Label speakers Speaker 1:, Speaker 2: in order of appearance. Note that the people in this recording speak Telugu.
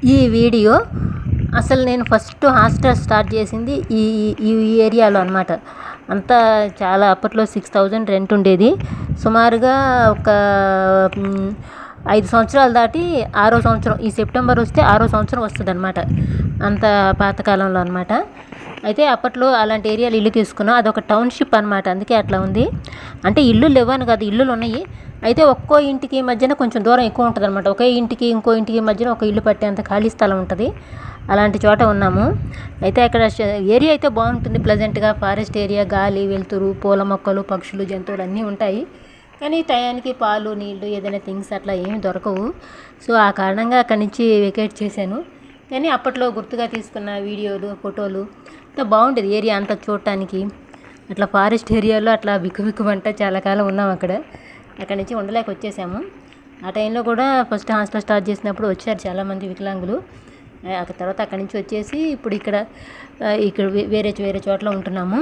Speaker 1: ఈ వీడియో అసలు నేను ఫస్ట్ హాస్టల్ స్టార్ట్ చేసింది ఈ ఈ ఏరియాలో అనమాట. అంతా చాలా అప్పట్లో 6000 రెంట్ ఉండేది. సుమారుగా ఒక 5 సంవత్సరాలు దాటి 6వ సంవత్సరం, ఈ సెప్టెంబర్ వస్తే 6వ సంవత్సరం వస్తుందన్నమాట. అంత పాతకాలంలో అనమాట. అయితే అప్పట్లో అలాంటి ఏరియాలో ఇల్లు తీసుకున్నాం. అదొక టౌన్షిప్ అనమాట, అందుకే అట్లా ఉంది. అంటే ఇల్లు లేవని కాదు, ఇల్లులు ఉన్నాయి. అయితే ఒక్కో ఇంటికి మధ్యన కొంచెం దూరం ఎక్కువ ఉంటుంది అనమాట. ఒకే ఇంటికి ఇంకో ఇంటికి మధ్యన ఒక ఇల్లు పట్టేంత ఖాళీ స్థలం ఉంటుంది. అలాంటి చోట ఉన్నాము. అయితే అక్కడ ఏరియా అయితే బాగుంటుంది, ప్లెజెంట్గా. ఫారెస్ట్ ఏరియా, గాలి వెలుతురు, పూల మొక్కలు, పక్షులు, జంతువులు అన్నీ ఉంటాయి. కానీ టయానికి పాలు, నీళ్లు, ఏదైనా థింగ్స్ అట్లా ఏమి దొరకవు. సో ఆ కారణంగా అక్కడి నుంచి వెకేట్ చేశాను. కానీ అప్పట్లో గుర్తుగా తీసుకున్న వీడియోలు, ఫోటోలు అంతా బాగుండేది. ఏరియా అంతా చూడటానికి అట్లా ఫారెస్ట్ ఏరియాలో అట్లా బిక్కుబిక్కుమంట చాలా కాలం ఉన్నాం అక్కడ. అక్కడి నుంచి ఉండలేక వచ్చేసాము. ఆ టైంలో కూడా ఫస్ట్ హాస్టల్ స్టార్ట్ చేసినప్పుడు వచ్చారు చాలామంది వికలాంగులు. ఆ తర్వాత అక్కడి నుంచి వచ్చేసి ఇప్పుడు ఇక్కడ వేరే చోట్ల ఉంటున్నాము.